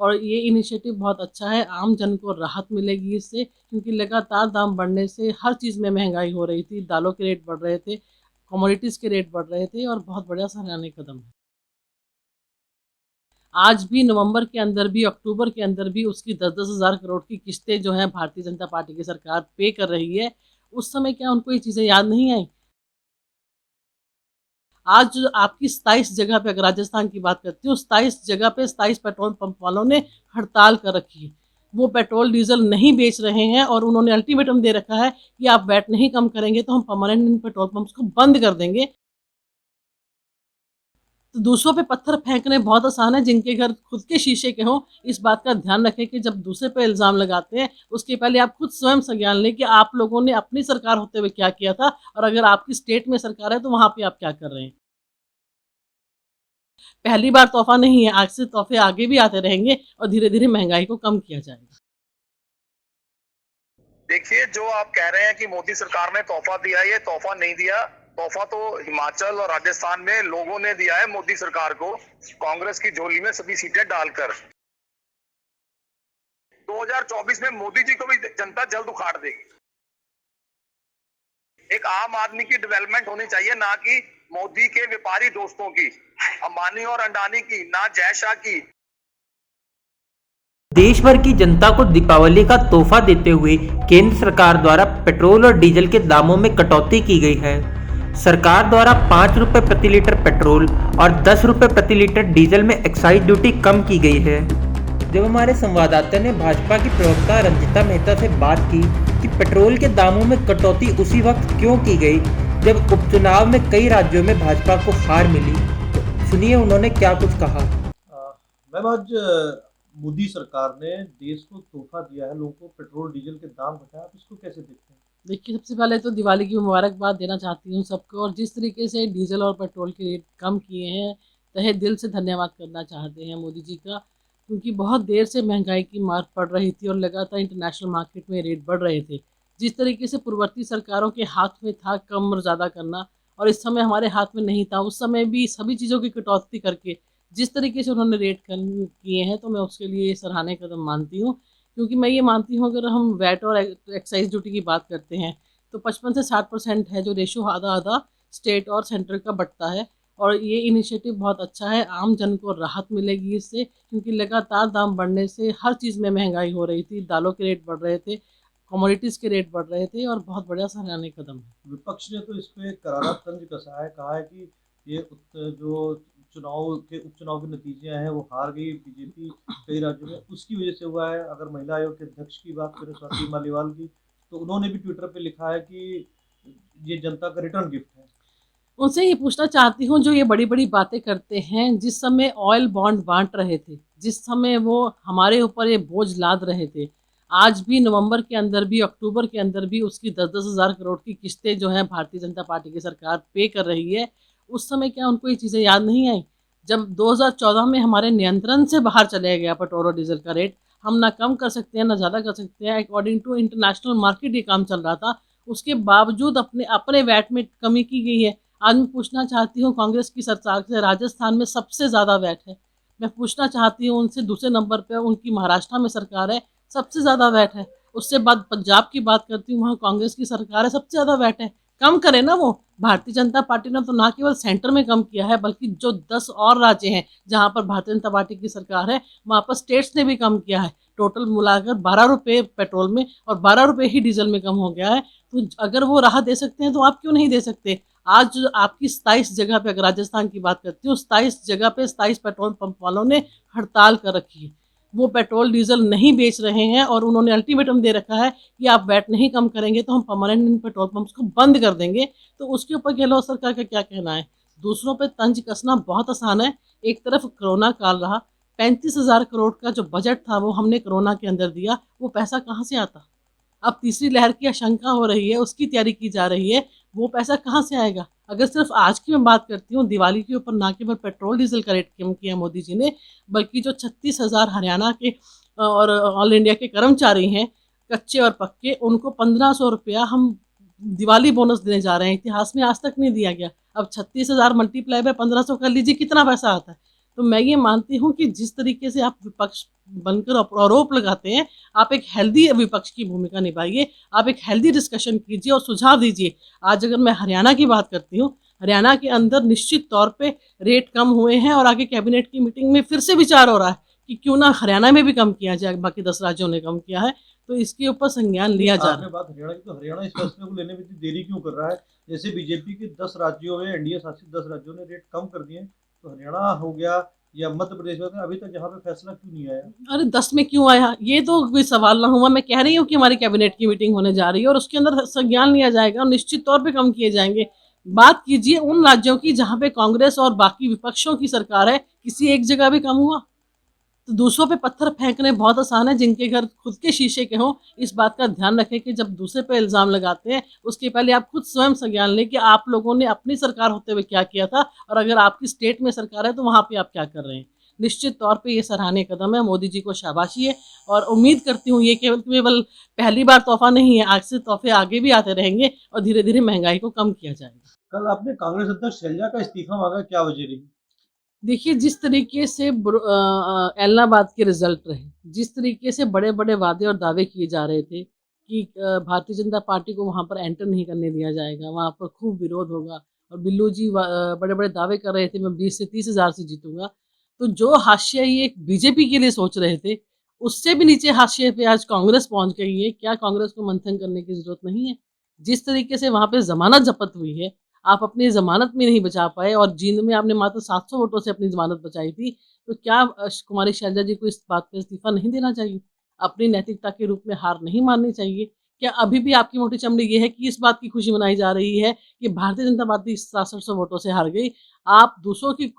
और ये इनिशिएटिव बहुत अच्छा है। आम जन को राहत मिलेगी इससे, क्योंकि लगातार दाम बढ़ने से हर चीज़ में महंगाई हो रही थी, दालों के रेट बढ़ रहे थे, कमोडिटीज़ के रेट बढ़ रहे थे और बहुत बढ़िया सराहनीय कदम है। आज भी नवंबर के अंदर भी, अक्टूबर के अंदर भी उसकी 10-10 हज़ार करोड़ की किस्तें जो हैं भारतीय जनता पार्टी की सरकार पे कर रही है। उस समय क्या उनको ये चीज़ें याद नहीं आई? आज जो आपकी 27 जगह पे, अगर राजस्थान की बात करती हूँ, 27 जगह पे 27 पेट्रोल पंप वालों ने हड़ताल कर रखी है। वो पेट्रोल डीजल नहीं बेच रहे हैं और उन्होंने अल्टीमेटम दे रखा है कि आप वैट नहीं कम करेंगे तो हम परमानेंट इन पेट्रोल पंप्स को बंद कर देंगे। तो दूसरों पे पत्थर फेंकने बहुत आसान है, जिनके घर खुद के शीशे के हों। इस बात का ध्यान रखें कि जब दूसरे पे इल्ज़ाम लगाते हैं, उसके पहले आप खुद स्वयं संज्ञान लें कि आप लोगों ने अपनी सरकार होते हुए क्या किया था, और अगर आपकी स्टेट में सरकार है तो वहाँ पे आप क्या कर रहे हैं। पहली बार तोहफ़ा नहीं है, आज से तोहफ़े आगे भी आते रहेंगे और धीरे-धीरे महँगाई को कम किया जाएगा। देखिए, जो आप कह रहे हैं कि मोदी सरकार ने तोहफा दिया, ये तोहफा नहीं दिया। तोहफा तो हिमाचल और राजस्थान में लोगों ने दिया है मोदी सरकार को, कांग्रेस की झोली में सभी सीटें डालकर। 2024 में मोदी जी को भी जनता जल्द उखाड़ देगी। एक आम आदमी की डेवलपमेंट होनी चाहिए, ना कि मोदी के व्यापारी दोस्तों की, अंबानी और अडानी की, ना जय शाह की। देश भर की जनता को दीपावली का तोहफा देते हुए केंद्र सरकार द्वारा पेट्रोल और डीजल के दामों में कटौती की गई है। सरकार द्वारा 5 रुपये प्रति लीटर पेट्रोल और 10 रुपये प्रति लीटर डीजल में एक्साइज ड्यूटी कम की गई है। जब हमारे संवाददाता ने भाजपा की प्रवक्ता रंजिता मेहता से बात की कि पेट्रोल के दामों में कटौती उसी वक्त क्यों की गई जब उपचुनाव में कई राज्यों में भाजपा को हार मिली, तो सुनिए उन्होंने क्या कुछ कहा। मैम, आज मोदी सरकार ने देश को तोहफा दिया है, लोगों को पेट्रोल डीजल के दाम घटाए, आप इसको कैसे देखते हैं? देखिए, सबसे पहले तो दिवाली की मुबारकबाद देना चाहती हूँ सबको, और जिस तरीके से डीजल और पेट्रोल के रेट कम किए हैं, तहे दिल से धन्यवाद करना चाहते हैं मोदी जी का, क्योंकि बहुत देर से महंगाई की मार पड़ रही थी और लगातार इंटरनेशनल मार्केट में रेट बढ़ रहे थे। जिस तरीके से पूर्ववर्ती सरकारों के हाथ में था कम और ज़्यादा करना, और इस समय हमारे हाथ में नहीं था, उस समय भी सभी चीज़ों की कटौती करके जिस तरीके से उन्होंने रेट कम किए हैं, तो मैं उसके लिए सराहनीय कदम मानती हूँ। क्योंकि मैं ये मानती हूँ, अगर हम वैट और एक्साइज ड्यूटी की बात करते हैं, तो 55 से 60% है जो रेशो आधा-आधा स्टेट और सेंटर का बँटता है, और ये इनिशिएटिव बहुत अच्छा है। आम जन को राहत मिलेगी इससे, क्योंकि लगातार दाम बढ़ने से हर चीज़ में महंगाई हो रही थी, दालों के रेट बढ़ रहे थे, कमोडिटीज़ के रेट बढ़ रहे थे और बहुत बढ़िया सराहनीय कदम है। विपक्ष ने तो इस पे करारा तंज कसा है, कहा है कि ये जो उपचुनाव के नतीजे हैं वो हार गई बीजेपी कई राज्यों में, उसकी वजह से हुआ है। अगर महिला आयोग के अध्यक्ष की बात करें, स्वाति मालीवाल की, तो उन्होंने भी ट्विटर पे लिखा है कि ये जनता का रिटर्न गिफ्ट है। उनसे ये पूछना चाहती हूँ, जो ये बड़ी-बड़ी बातें करते हैं, जिस समय ऑयल बॉन्ड बाँट रहे थे, जिस समय वो हमारे ऊपर ये बोझ लाद रहे थे, आज भी नवंबर के अंदर भी, अक्टूबर के अंदर भी उसकी 10-10 हज़ार करोड़ की किस्तें जो हैं भारतीय जनता पार्टी की सरकार पे कर रही है। उस समय क्या उनको ये चीज़ें याद नहीं आई? जब 2014 में हमारे नियंत्रण से बाहर चले गया पेट्रोल और डीज़ल का रेट, हम ना कम कर सकते हैं, ना ज़्यादा कर सकते हैं, अकॉर्डिंग टू इंटरनेशनल मार्केट ये काम चल रहा था। उसके बावजूद अपने अपने वैट में कमी की गई है। आज मैं पूछना चाहती हूँ कांग्रेस की सरकार से, राजस्थान में सबसे ज़्यादा वैट है। मैं पूछना चाहती हूँ उनसे, दूसरे नंबर पे उनकी महाराष्ट्र में सरकार है, सबसे ज़्यादा वैट है। उससे बाद पंजाब की बात करती हूँ, वहाँ कांग्रेस की सरकार है, सबसे ज़्यादा वैट है। कम करे ना वो। भारतीय जनता पार्टी ने तो ना केवल सेंटर में कम किया है, बल्कि जो 10 और राज्य हैं जहाँ पर भारतीय जनता पार्टी की सरकार है, वहाँ पर स्टेट्स ने भी कम किया है। टोटल मिलाकर 12 रुपये पेट्रोल में और 12 रुपये ही डीजल में कम हो गया है। तो अगर वो राहत दे सकते हैं तो आप क्यों नहीं दे सकते? आज जो आपकी 27 जगह पे, अगर राजस्थान की बात करती हूँ, 27 जगह पे 27 पेट्रोल पंप वालों ने हड़ताल कर रखी है। वो पेट्रोल डीजल नहीं बेच रहे हैं और उन्होंने अल्टीमेटम दे रखा है कि आप वैट नहीं कम करेंगे तो हम परमानेंट इन पेट्रोल पंप्स को बंद कर देंगे। तो उसके ऊपर गहलोत सरकार का क्या कहना है? दूसरों पे तंज कसना बहुत आसान है। एक तरफ कोरोना काल रहा, 35,000 करोड़ का जो बजट था वो हमने कोरोना के अंदर दिया, वो पैसा कहाँ से आता? अब तीसरी लहर की आशंका हो रही है, उसकी तैयारी की जा रही है, वो पैसा कहाँ से आएगा? अगर सिर्फ आज की मैं बात करती हूँ, दिवाली के ऊपर ना केवल पेट्रोल डीजल का रेट कम किया मोदी जी ने, बल्कि जो 36,000 हरियाणा के और ऑल इंडिया के कर्मचारी हैं, कच्चे और पक्के, उनको 1500 रुपया हम दिवाली बोनस देने जा रहे हैं। इतिहास में आज तक नहीं दिया गया। अब 36,000 मल्टीप्लाई बाय 1500 कर लीजिए, कितना पैसा आता है। तो मैं ये मानती हूँ कि जिस तरीके से आप विपक्ष बनकर आरोप लगाते हैं, आप एक हेल्दी विपक्ष की भूमिका निभाइए, आप एक हेल्दी डिस्कशन कीजिए और सुझाव दीजिए। आज अगर मैं हरियाणा की बात करती हूँ, हरियाणा के अंदर निश्चित तौर पे रेट कम हुए हैं और आगे कैबिनेट की मीटिंग में फिर से विचार हो रहा है कि क्यों ना हरियाणा में भी कम किया जाए, बाकी 10 राज्यों ने कम किया है, तो इसके ऊपर संज्ञान लिया जा रहा है। बात हरियाणा की, तो हरियाणा इस फैसले को लेने में इतनी देरी क्यों कर रहा है? जैसे बीजेपी के 10 राज्यों में, एनडीए शासित 10 राज्यों ने रेट कम कर दिए, तो हरियाणा हो गया या मध्य प्रदेश में अभी तक यहाँ पे फैसला क्यों नहीं आया? अरे 10 में क्यों आया, ये तो कोई सवाल ना हुआ। मैं कह रही हूँ कि हमारी कैबिनेट की मीटिंग होने जा रही है और उसके अंदर संज्ञान लिया जाएगा और निश्चित तौर पे कम किए जाएंगे। बात कीजिए उन राज्यों की जहाँ पे कांग्रेस और बाकी विपक्षों की सरकार है, किसी एक जगह भी कम हुआ? तो दूसरों पे पत्थर फेंकने बहुत आसान है, जिनके घर खुद के शीशे के हों। इस बात का ध्यान रखें कि जब दूसरे पे इल्ज़ाम लगाते हैं, उसके पहले आप खुद स्वयं संज्ञान लें कि आप लोगों ने अपनी सरकार होते हुए क्या किया था, और अगर आपकी स्टेट में सरकार है तो वहाँ पे आप क्या कर रहे हैं। निश्चित तौर पे ये सराहनीय कदम है, मोदी जी को शाबाशी है और उम्मीद करती हूँ ये केवल पहली बार तोहफा नहीं है, आज से तोहफे आगे भी आते रहेंगे और धीरे धीरे महंगाई को कम किया जाएगा। कल आपने कांग्रेस अध्यक्ष शैलजा का इस्तीफा मांगा, क्या वजह रही? देखिए, जिस तरीके से एलनाबाद के रिजल्ट रहे, जिस तरीके से बड़े बड़े वादे और दावे किए जा रहे थे कि भारतीय जनता पार्टी को वहाँ पर एंटर नहीं करने दिया जाएगा, वहाँ पर खूब विरोध होगा, और बिल्लू जी बड़े बड़े दावे कर रहे थे मैं 20 से 30 हज़ार से जीतूंगा। तो जो हाशिया ये बीजेपी के लिए सोच रहे थे, उससे भी नीचे हाशिए पे आज कांग्रेस पहुंच गई है। क्या कांग्रेस को मंथन करने की जरूरत नहीं है? जिस तरीके से वहाँ पे जमानत जब्त हुई है, आप अपनी ज़मानत में नहीं बचा पाए और जींद में आपने मात्र 700 वोटों से अपनी ज़मानत बचाई थी, तो क्या कुमारी शैलजा जी को इस बात पे इस्तीफा नहीं देना चाहिए? अपनी नैतिकता के रूप में हार नहीं माननी चाहिए? क्या अभी भी आपकी मोटी चमड़ी ये है कि इस बात की खुशी मनाई जा रही है कि भारतीय जनता पार्टी 6700 वोटों से हार गई? आप दूसरों की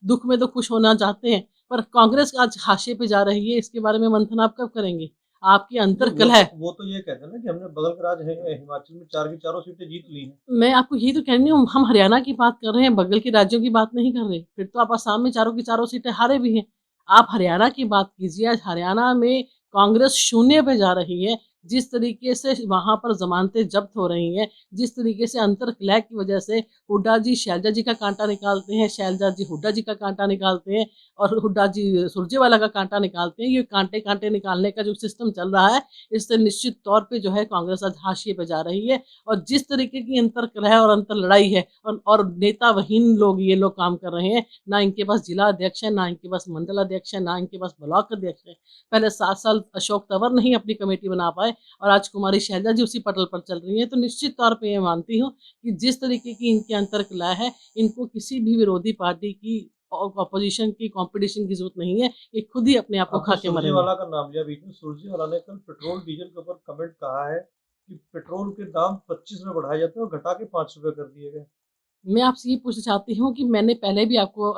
दुख में तो खुश होना चाहते हैं, पर कांग्रेस आज हाशिए पे जा रही है, इसके बारे में मंथन आप कब करेंगे? आपकी अंतर्कलह है। वो तो ये कहते हैं ना कि हमने बगल का राज है, हिमाचल में 4 की चारों सीटें जीत ली हैं। मैं आपको यही तो कह रही हूँ, हम हरियाणा की बात कर रहे हैं, बगल के राज्यों की बात नहीं कर रहे। फिर तो आप असम में चारों की चारों सीटें हारे भी हैं। आप हरियाणा की बात कीजिए, आज हरियाणा में कांग्रेस शून्य पे जा रही है। जिस तरीके से वहाँ पर ज़मानतें जब्त हो रही हैं, जिस तरीके से अंतर्कलह की वजह से हुड्डा जी शैलजा जी का कांटा निकालते हैं, शैलजा जी हुड्डा जी का कांटा निकालते हैं और हुड्डा जी सुरजेवाला का कांटा निकालते हैं। ये कांटे निकालने का जो सिस्टम चल रहा है, इससे निश्चित तौर पे जो है कांग्रेस आज हाशिए पे जा रही है। और जिस तरीके की अंतर्कलह और अंतर लड़ाई है और नेताविहीन लोग ये लोग काम कर रहे हैं, ना इनके पास जिला अध्यक्ष है, ना इनके पास मंडल अध्यक्ष है, ना इनके पास ब्लॉक अध्यक्ष है। पहले 7 साल अशोक तंवर नहीं अपनी कमेटी बना पाए और आज कुमारी शैलजा जी उसी पटल पर चल रही हैं। तो निश्चित तौर पे ये मानती हूँ कि जिस तरीके की इनकी अंतर्कलह है, इनको किसी भी विरोधी पार्टी की ऑपोजिशन की कंपटीशन की जरूरत नहीं है। ये खुद ही अपने आप को खा के मरेंगे। सुरजेवाला का नाम लिया बीच में, सुरजेवाला ने कल पेट्रोल डीजल के ऊपर कमेंट कहा है कि पेट्रोल के दाम 25 में बढ़ाए जाते हैं और घटा के 5 रुपए कर दिए गए। मैं आपसे ये पूछना चाहती हूँ कि मैंने पहले भी आपको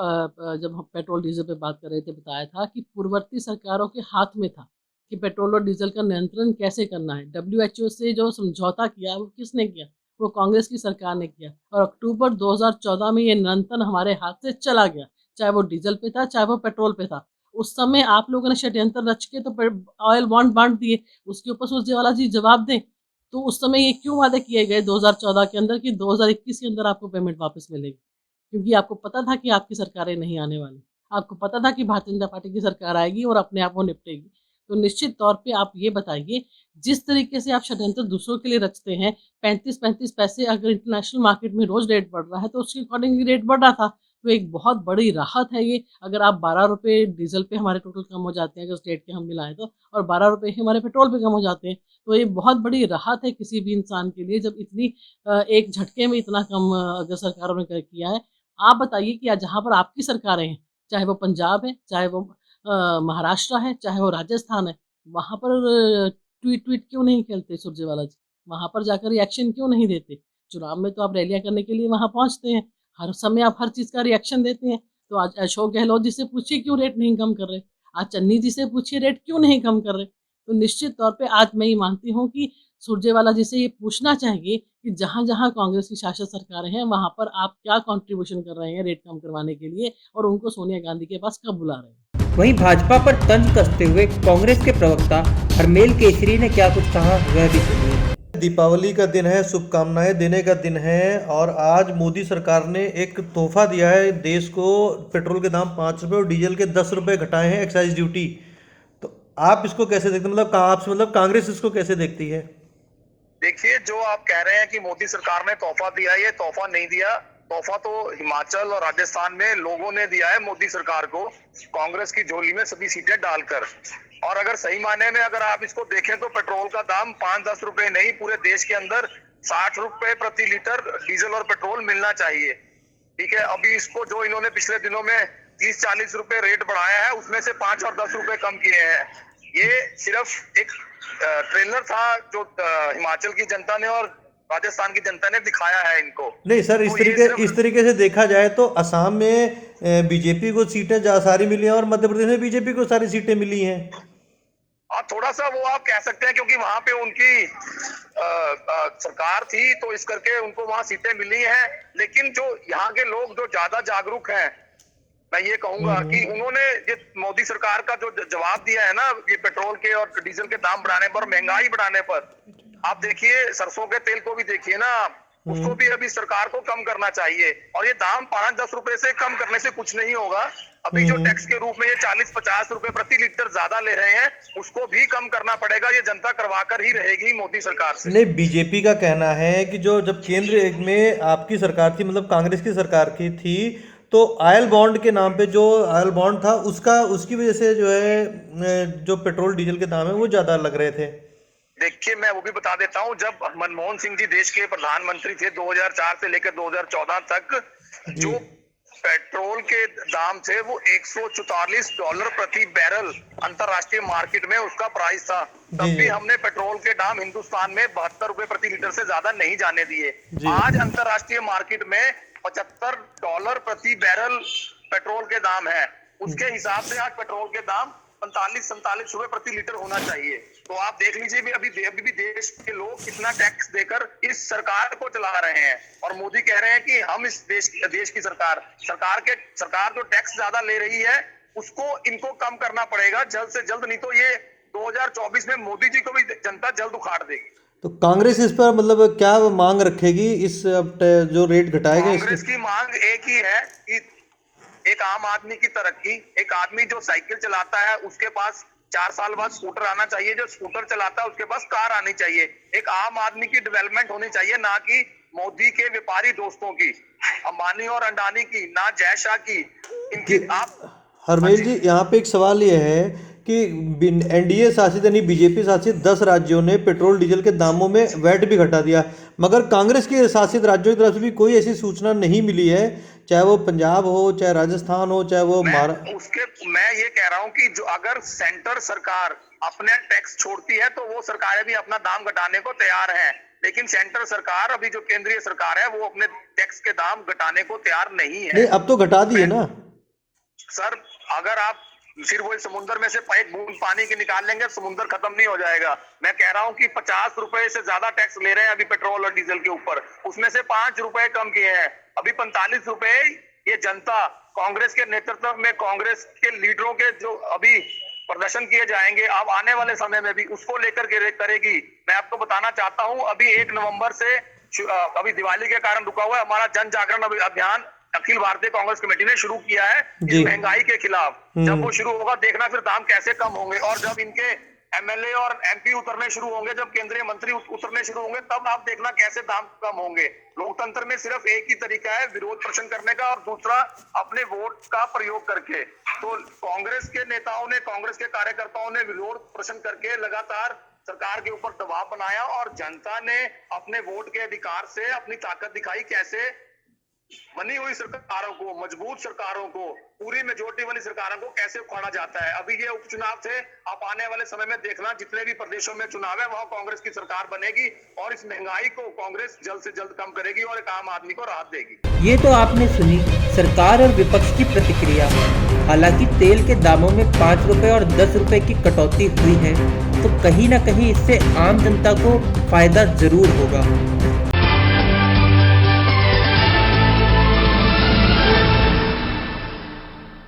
जब हम पेट्रोल डीजल पे बात कर रहे थे बताया था कि पूर्ववर्ती सरकारों के हाथ में था कि पेट्रोल और डीजल का नियंत्रण कैसे करना है। WHO से जो समझौता किया वो किसने किया? वो कांग्रेस की सरकार ने किया और अक्टूबर 2014 में ये नियंत्रण हमारे हाथ से चला गया, चाहे वो डीजल पे था, चाहे वो पेट्रोल पे था। उस समय आप लोगों ने षड्यंत्र रच के तो ऑयल बॉन्ड बांट दिए, उसके ऊपर सुरजेवाला जी जवाब दें। तो उस समय ये क्यों वादे किए गए 2014 के अंदर कि 2021 के अंदर आपको पेमेंट वापस मिलेगी? क्योंकि आपको पता था कि आपकी सरकारें नहीं आने वाली, आपको पता था कि भारतीय जनता पार्टी की सरकार आएगी और अपने आप वो निपटेगी। तो निश्चित तौर पे आप ये बताइए, जिस तरीके से आप षड्यंत्र दूसरों के लिए रचते हैं, 35-35 पैसे अगर इंटरनेशनल मार्केट में रोज रेट बढ़ रहा है तो उसके अकॉर्डिंगली रेट बढ़ रहा था। तो एक बहुत बड़ी राहत है ये, अगर आप 12 रुपये डीजल पे हमारे टोटल कम हो जाते हैं अगर स्टेट के हम मिलाएं तो, और 12 रुपये हमारे पेट्रोल पे कम हो जाते हैं, तो ये बहुत बड़ी राहत है किसी भी इंसान के लिए जब इतनी एक झटके में इतना कम अगर सरकारों ने किया है। आप बताइए कि जहाँ पर आपकी सरकारें हैं, चाहे वो पंजाब है, चाहे वो महाराष्ट्र है, चाहे वो राजस्थान है, वहाँ पर ट्वीट क्यों नहीं खेलते सुरजेवाला जी? वहाँ पर जाकर रिएक्शन क्यों नहीं देते? चुनाव में तो आप रैलियाँ करने के लिए वहाँ पहुँचते हैं, हर समय आप हर चीज़ का रिएक्शन देते हैं। तो आज अशोक गहलोत जी से पूछिए क्यों रेट नहीं कम कर रहे? आज चन्नी जी से पूछिए रेट क्यों नहीं कम कर रहे? तो निश्चित तौर पे आज मैं ये मानती हूँ कि सुरजेवाला जी से ये पूछना चाहिए कि जहाँ-जहाँ कांग्रेस की शासित सरकारें हैं, वहाँ पर आप क्या कंट्रीब्यूशन कर रहे हैं रेट कम करवाने के लिए और उनको सोनिया गांधी के पास कब बुला रहे हैं? वहीं भाजपा पर तंज कसते हुए कांग्रेस के प्रवक्ता हरमेल केसरी ने क्या कुछ कहा, वह भी सुनिए। दीपावली का दिन है, शुभकामनाएं देने का दिन है और आज मोदी सरकार ने एक तोहफा दिया है देश को। पेट्रोल के दाम 5 रुपये और डीजल के 10 रुपये घटाए हैं एक्साइज ड्यूटी। तो आप इसको कैसे देखते हैं, मतलब आपसे मतलब कांग्रेस इसको कैसे देखती है? देखिए, जो आप कह रहे हैं कि मोदी सरकार ने तोहफा दिया, ये तोहफा नहीं दिया। तोहफा तो हिमाचल और राजस्थान में लोगों ने दिया है मोदी सरकार को, कांग्रेस की झोली में सभी सीटें डालकर। और अगर सही मायने में अगर आप इसको देखें तो पेट्रोल का दाम 5-10 रुपए नहीं, पूरे देश के अंदर 60 रुपए प्रति लीटर डीजल और पेट्रोल मिलना चाहिए। ठीक है, अभी इसको जो इन्होंने पिछले दिनों में 30-40 रुपए रेट बढ़ाया है, उसमें से 5 और 10 रुपए कम किए हैं। ये सिर्फ एक ट्रेलर था जो हिमाचल की जनता ने और राजस्थान की जनता ने दिखाया है इनको। नहीं सर, इस तरीके से देखा जाए तो असम में बीजेपी को सीटें सारी मिली हैं और मध्य प्रदेश में बीजेपी को सारी सीटें मिली हैं। थोड़ा सा वो आप कह सकते हैं क्योंकि वहां पे उनकी सरकार थी तो इस करके उनको वहां सीटें मिली हैं। लेकिन जो यहाँ के लोग जो ज्यादा जागरूक हैं, मैं ये कहूंगा कि उन्होंने ये मोदी सरकार का जो जवाब दिया है ना, ये पेट्रोल के और डीजल के दाम बढ़ाने पर, महंगाई बढ़ाने पर, आप देखिए सरसों के तेल को भी देखिए ना, उसको भी अभी सरकार को कम करना चाहिए। और ये दाम 5-10 रुपए से कम करने से कुछ नहीं होगा। अभी जो टैक्स के रूप में ये 40-50 रुपए प्रति लीटर ज्यादा ले रहे हैं, उसको भी कम करना पड़ेगा। ये जनता करवाकर ही रहेगी मोदी सरकार से। नहीं, बीजेपी का कहना है कि जब केंद्र में आपकी सरकार थी, मतलब कांग्रेस की सरकार की थी, तो ऑयल बॉन्ड के नाम पे जो ऑयल बॉन्ड था उसकी वजह से जो है जो पेट्रोल डीजल के दाम है वो ज्यादा लग रहे थे। देखिए, मैं वो भी बता देता हूं, जब मनमोहन सिंह जी देश के प्रधानमंत्री थे 2004 से लेकर 2014 तक, जो पेट्रोल के दाम थे वो $144 प्रति बैरल अंतरराष्ट्रीय मार्केट में उसका प्राइस था। तब भी हमने पेट्रोल के दाम हिंदुस्तान में 72 रुपए प्रति लीटर से ज्यादा नहीं जाने दिए। आज अंतरराष्ट्रीय मार्केट में $75 प्रति बैरल पेट्रोल के दाम है। उसके हिसाब से आज पेट्रोल के दाम 45-47 रुपए प्रति लीटर होना चाहिए। तो आप देख लीजिए अभी भी देश के लोग कितना टैक्स देकर इस सरकार को चला रहे हैं। और मोदी कह रहे हैं कि हम इस देश की सरकार जो टैक्स ज्यादा ले रही है उसको इनको कम करना पड़ेगा जल्द से जल्द, नहीं तो ये 2024 में मोदी जी को भी जनता जल्द उखाड़ देगी। तो कांग्रेस इस पर मतलब क्या मांग रखेगी, इस जो रेट घटाएगा? कांग्रेस की मांग एक ही है कि एक आम आदमी की तरक्की। एक आदमी जो साइकिल चलाता है उसके पास 4 साल बाद स्कूटर आना चाहिए, जो स्कूटर चलाता है उसके पास कार आनी चाहिए। एक आम आदमी की डेवलपमेंट होनी चाहिए, ना कि मोदी के व्यापारी दोस्तों की, अंबानी और अडानी की, ना जय शाह की, इनकी। आप हरमेल जी, यहाँ पे एक सवाल ये है कि एनडीए शासित यानी बीजेपी शासित 10 राज्यों ने पेट्रोल डीजल के दामों में वैट भी घटा दिया, मगर कांग्रेस के शासित राज्यों की तरफ से भी कोई ऐसी सूचना नहीं मिली है, चाहे वो पंजाब हो, चाहे राजस्थान हो, चाहे वो मैं ये कह रहा हूँ कि जो अगर सेंटर सरकार अपने टैक्स छोड़ती है तो वो सरकारें भी अपना दाम घटाने को तैयार हैं। लेकिन सेंटर सरकार, अभी जो केंद्रीय सरकार है, वो अपने टैक्स के दाम घटाने को तैयार नहीं है। नहीं, अब तो घटा दिए ना सर। अगर आप फिर वो समुद्र में से एक बूंद पानी की निकाल लेंगे, समुद्र खत्म नहीं हो जाएगा। मैं कह रहा हूँ कि 50 रुपए से ज्यादा टैक्स ले रहे हैं अभी पेट्रोल और डीजल के ऊपर, उसमें से 5 रुपए कम किए हैं, अभी 45 रुपए। ये जनता कांग्रेस के नेतृत्व में, कांग्रेस के लीडरों के जो अभी प्रदर्शन किए जाएंगे अब आने वाले समय में भी, उसको लेकर के करेगी। मैं आपको बताना चाहता हूँ, अभी 1 नवंबर से, अभी दिवाली के कारण रुका हुआ है हमारा जन जागरण अभियान, अखिल भारतीय कांग्रेस कमेटी ने शुरू किया है इस महंगाई के खिलाफ। जब वो शुरू होगा देखना फिर दाम कैसे कम होंगे, और जब इनके एमएलए और एमपी उतरने शुरू होंगे, जब केंद्रीय मंत्री उतरने शुरू होंगे, तब आप देखना कैसे दाम कम होंगे। लोकतंत्र में सिर्फ एक ही तरीका है, विरोध प्रदर्शन करने का, और दूसरा अपने वोट का प्रयोग करके। तो कांग्रेस के नेताओं ने, कांग्रेस के कार्यकर्ताओं ने विरोध प्रदर्शन करके लगातार सरकार के ऊपर दबाव बनाया, और जनता ने अपने वोट के अधिकार से अपनी ताकत दिखाई। कैसे बनी हुई सरकारों को, मजबूत सरकारों को, पूरी मेजोरिटी वाली सरकारों को कैसे उखाड़ा जाता है। अभी ये उपचुनाव थे, आप आने वाले समय में देखना जितने भी प्रदेशों में चुनाव है वहां कांग्रेस की सरकार बनेगी, और इस महंगाई को कांग्रेस जल्द से जल्द कम करेगी और एक आम आदमी को राहत देगी। ये तो आपने सुनी सरकार और विपक्ष की प्रतिक्रिया। हालांकि तेल के दामों में 5 रुपए और 10 रुपए की कटौती हुई है, तो कहीं ना कहीं इससे आम जनता को फायदा जरूर होगा।